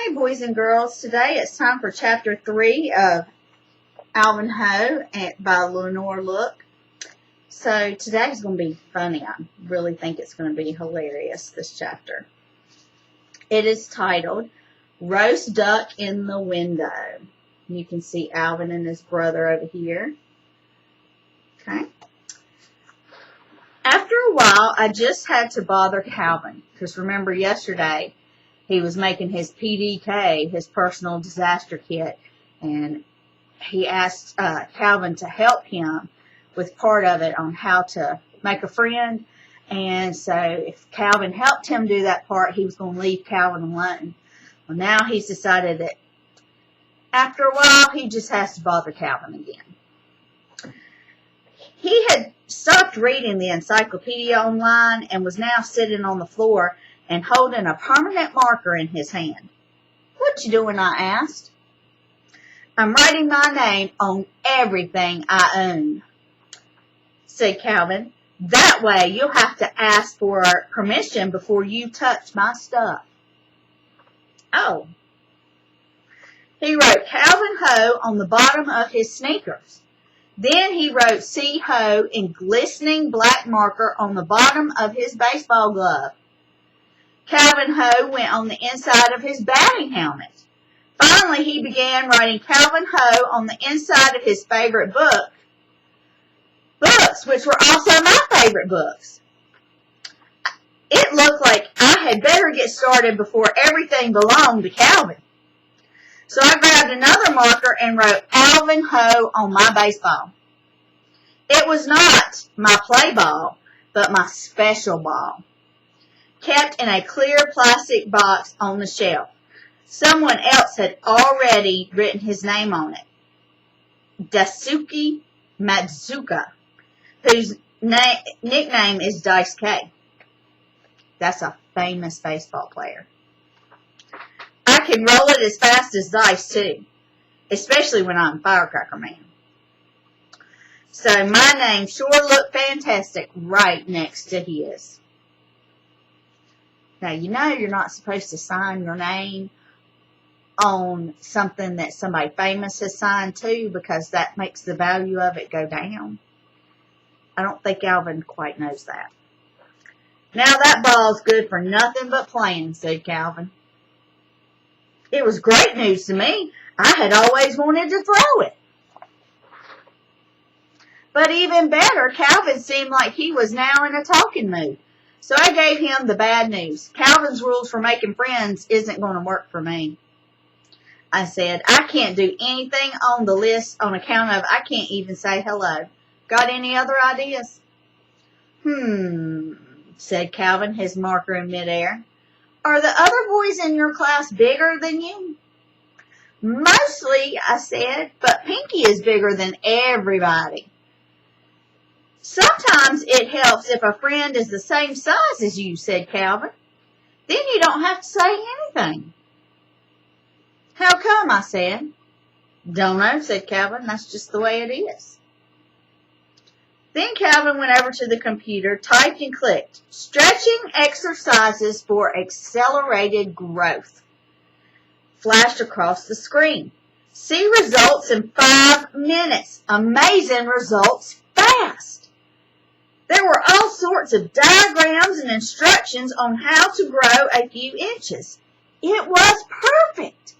Okay, boys and girls, today it's time for Chapter 3 of Alvin Ho by Lenore Look. So today's going to be funny. I really think it's going to be hilarious, this chapter. It is titled, Roast Duck in the Window. You can see Alvin and his brother over here. Okay. After a while, I just had to bother Calvin, because remember yesterday, he was making his PDK, his personal disaster kit, and he asked Calvin to help him with part of it on how to make a friend. And so if Calvin helped him do that part, he was going to leave Calvin alone. Well, now he's decided that after a while, he just has to bother Calvin again. He had stopped reading the encyclopedia online and was now sitting on the floor and holding a permanent marker in his hand. "What you doing?" I asked. "I'm writing my name on everything I own," said Calvin. "That way you'll have to ask for permission before you touch my stuff." Oh. He wrote Calvin Ho on the bottom of his sneakers. Then he wrote C. Ho in glistening black marker on the bottom of his baseball glove. Calvin Ho went on the inside of his batting helmet. Finally, he began writing Calvin Ho on the inside of his favorite books, which were also my favorite books. It looked like I had better get started before everything belonged to Calvin. So I grabbed another marker and wrote Alvin Ho on my baseball. It was not my play ball, but my special ball, kept in a clear plastic box on the shelf. Someone else had already written his name on it. Daisuke Matsuka, whose nickname is Dice K. That's a famous baseball player. I can roll it as fast as Dice, too, especially when I'm Firecracker Man. So my name sure looked fantastic right next to his. Now, you know you're not supposed to sign your name on something that somebody famous has signed to, because that makes the value of it go down. I don't think Alvin quite knows that. "Now that ball's good for nothing but playing," said Calvin. It was great news to me. I had always wanted to throw it. But even better, Calvin seemed like he was now in a talking mood. So I gave him the bad news. Calvin's rules for making friends isn't going to work for me. I said, "I can't do anything on the list on account of I can't even say hello. Got any other ideas?" Said Calvin, his marker in midair. "Are the other boys in your class bigger than you?" "Mostly," I said, "but Pinky is bigger than everybody." "Sometimes it helps if a friend is the same size as you," said Calvin. "Then you don't have to say anything." "How come?" I said. "Don't know," said Calvin. "That's just the way it is." Then Calvin went over to the computer, typed and clicked, "Stretching exercises for accelerated growth." Flashed across the screen. "See results in 5 minutes. Amazing results fast." There were all sorts of diagrams and instructions on how to grow a few inches. It was perfect.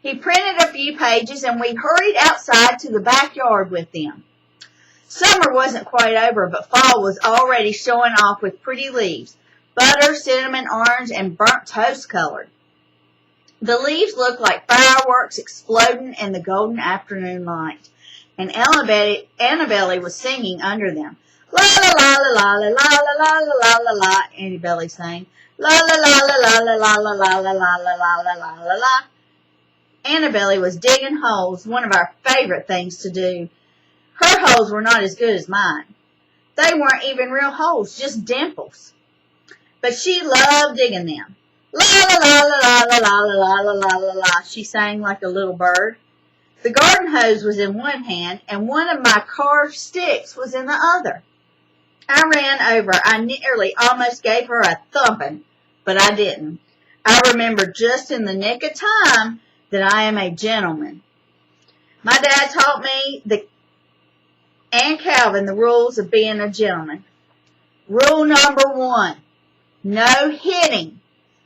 He printed a few pages and we hurried outside to the backyard with them. Summer wasn't quite over, but fall was already showing off with pretty leaves, butter, cinnamon, orange, and burnt toast colored. The leaves looked like fireworks exploding in the golden afternoon light, and Annabelle was singing under them. "La la la la la la la la la la la," Annabelle sang. "La la la la la la la la la la la la la la la la." Annabelle was digging holes, one of our favorite things to do. Her holes were not as good as mine. They weren't even real holes, just dimples. But she loved digging them. "La la la la la la la la la la la," she sang like a little bird. The garden hose was in one hand, and one of my carved sticks was in the other. I ran over. I nearly almost gave her a thumping, but I didn't. I remember just in the nick of time that I am a gentleman. My dad taught me and Calvin the rules of being a gentleman. Rule number 1, no hitting,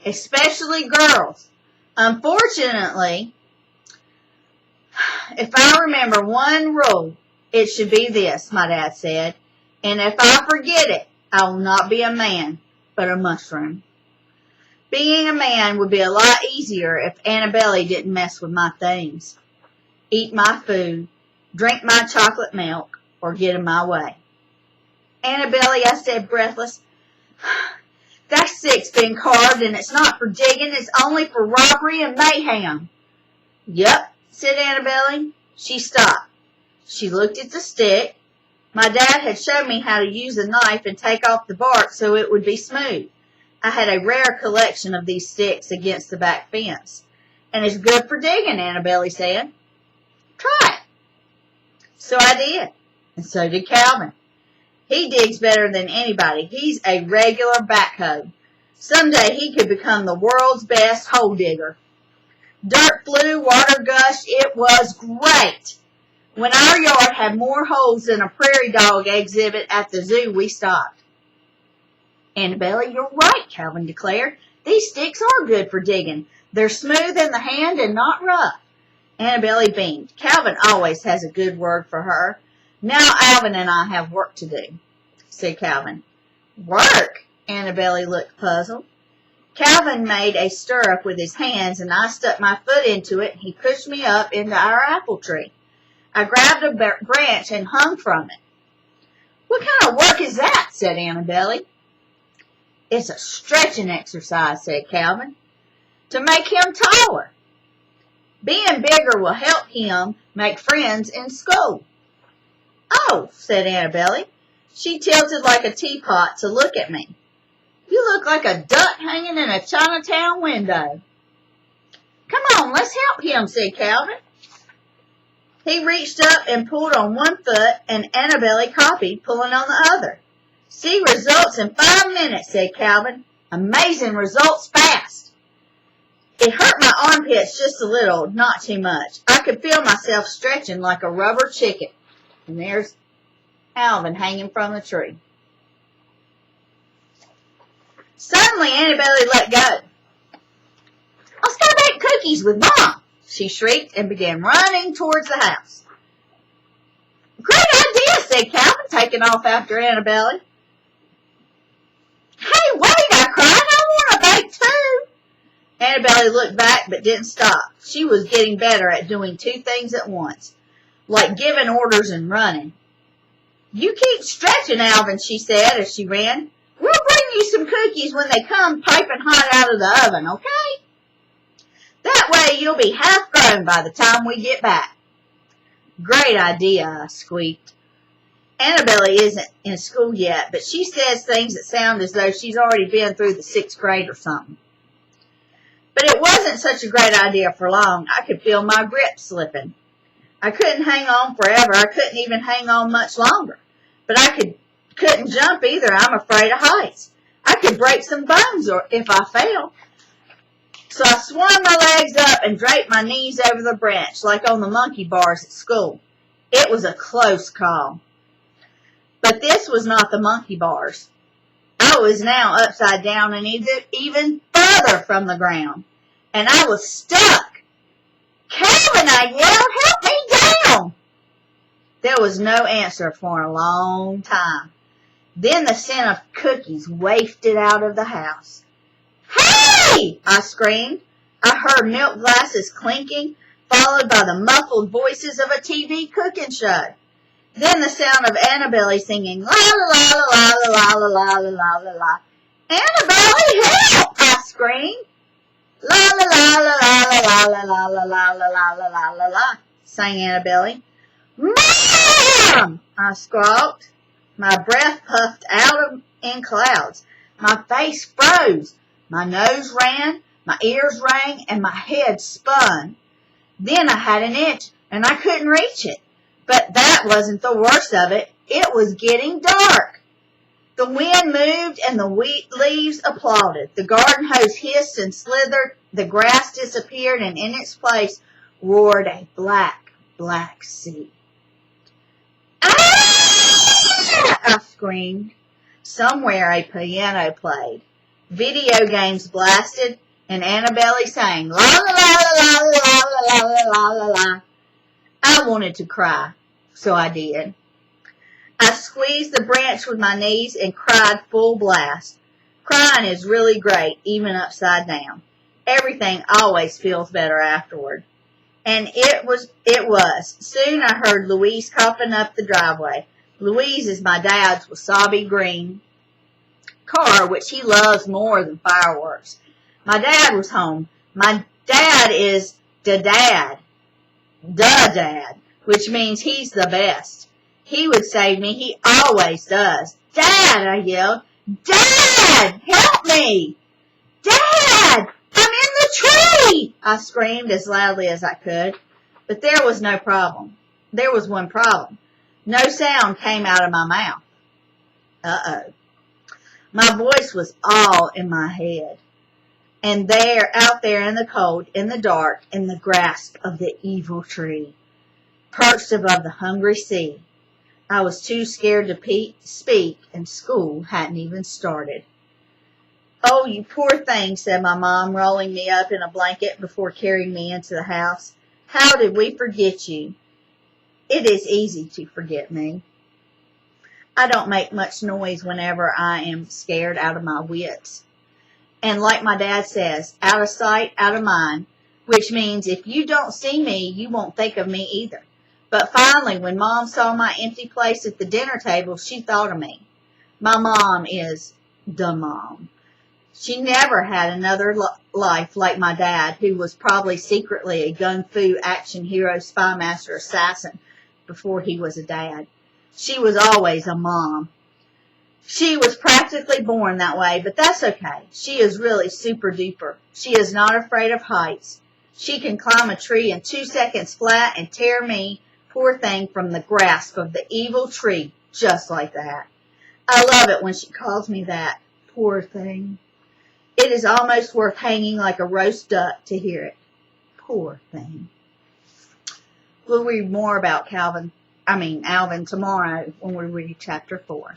especially girls. Unfortunately, if I remember one rule, it should be this, my dad said, and if I forget it, I will not be a man, but a mushroom. Being a man would be a lot easier if Annabelle didn't mess with my things, eat my food, drink my chocolate milk, or get in my way. Annabelle, I said breathless, that stick's been carved and it's not for digging, it's only for robbery and mayhem. Yep, said Annabelle. She stopped. She looked at the stick. My dad had shown me how to use a knife and take off the bark so it would be smooth. I had a rare collection of these sticks against the back fence. And it's good for digging, Annabelle said. Try it. So I did. And so did Calvin. He digs better than anybody. He's a regular backhoe. Someday he could become the world's best hole digger. Dirt flew, water gushed. It was great. When our yard had more holes than a prairie dog exhibit at the zoo, we stopped. Annabelle, you're right, Calvin declared. These sticks are good for digging. They're smooth in the hand and not rough. Annabelle beamed. Calvin always has a good word for her. Now Alvin and I have work to do, said Calvin. Work? Annabelle looked puzzled. Calvin made a stirrup with his hands, and I stuck my foot into it, and he pushed me up into our apple tree. I grabbed a branch and hung from it. What kind of work is that? Said Annabelle. It's a stretching exercise, said Calvin, to make him taller. Being bigger will help him make friends in school. Oh, said Annabelle. She tilted like a teapot to look at me. You look like a duck hanging in a Chinatown window. Come on, let's help him, said Calvin. He reached up and pulled on one foot, and Annabelle copied, pulling on the other. See results in 5 minutes, said Calvin. Amazing results fast. It hurt my armpits just a little, not too much. I could feel myself stretching like a rubber chicken. And there's Alvin hanging from the tree. Suddenly, Annabelle let go. Let's go bake cookies with Mom, she shrieked and began running towards the house. Great idea, said Calvin, taking off after Annabelle. Hey, wait, I cried. I want to bake too. Annabelle looked back but didn't stop. She was getting better at doing 2 things at once, like giving orders and running. You keep stretching, Alvin, she said as she ran. We'll bring you some cookies when they come piping hot out of the oven, okay? That way you'll be half grown by the time we get back. Great idea, I squeaked. Annabelle isn't in school yet, but she says things that sound as though she's already been through the 6th grade or something. But it wasn't such a great idea for long. I could feel my grip slipping. I couldn't hang on forever. I couldn't even hang on much longer. But I couldn't jump either. I'm afraid of heights. I could break some bones if I fell. So I swung my legs up and draped my knees over the branch, like on the monkey bars at school. It was a close call. But this was not the monkey bars. I was now upside down and even further from the ground. And I was stuck. Calvin, I yelled, help me down. There was no answer for a long time. Then the scent of cookies wafted out of the house. Hey! I screamed. I heard milk glasses clinking, followed by the muffled voices of a TV cooking show. Then the sound of Annabelle singing, la la la la la la la la la la la. Annabelle, help! I screamed. La la la la la la la la la la la la la la la la, sang Annabelle. Mom! I squawked. My breath puffed out in clouds. My face froze. My nose ran, my ears rang, and my head spun. Then I had an itch, and I couldn't reach it. But that wasn't the worst of it. It was getting dark. The wind moved and the leaves applauded. The garden hose hissed and slithered. The grass disappeared and in its place roared a black, black sea. Ah! I screamed. Somewhere a piano played. Video games blasted and Annabelle sang la la la la la la la la la la. I wanted to cry, so I did. I squeezed the branch with my knees and cried full blast. Crying is really great, even upside down. Everything always feels better afterward. And it was. Soon I heard Louise coughing up the driveway. Louise is my dad's wasabi green car, which he loves more than fireworks. My dad was home. My dad is the dad, which means he's the best. He would save me. He always does. Dad, I yelled. Dad, help me. Dad, I'm in the tree, I screamed as loudly as I could. But there was no problem. There was one problem. No sound came out of my mouth. Uh-oh. My voice was all in my head. And there, out there in the cold, in the dark, in the grasp of the evil tree, perched above the hungry sea, I was too scared to speak, and school hadn't even started. Oh, you poor thing, said my mom, rolling me up in a blanket before carrying me into the house. How did we forget you? It is easy to forget me. I don't make much noise whenever I am scared out of my wits. And like my dad says, out of sight, out of mind, which means if you don't see me, you won't think of me either. But finally, when Mom saw my empty place at the dinner table, she thought of me. My mom is the mom. She never had another life like my dad, who was probably secretly a gun fu action hero, spy master, assassin before he was a dad. She was always a mom. She was practically born that way, but that's okay. She is really super duper. She is not afraid of heights. She can climb a tree in 2 seconds flat and tear me, poor thing, from the grasp of the evil tree, just like that. I love it when she calls me that, poor thing. It is almost worth hanging like a roast duck to hear it. Poor thing. We'll read more about Alvin tomorrow when we read chapter 4.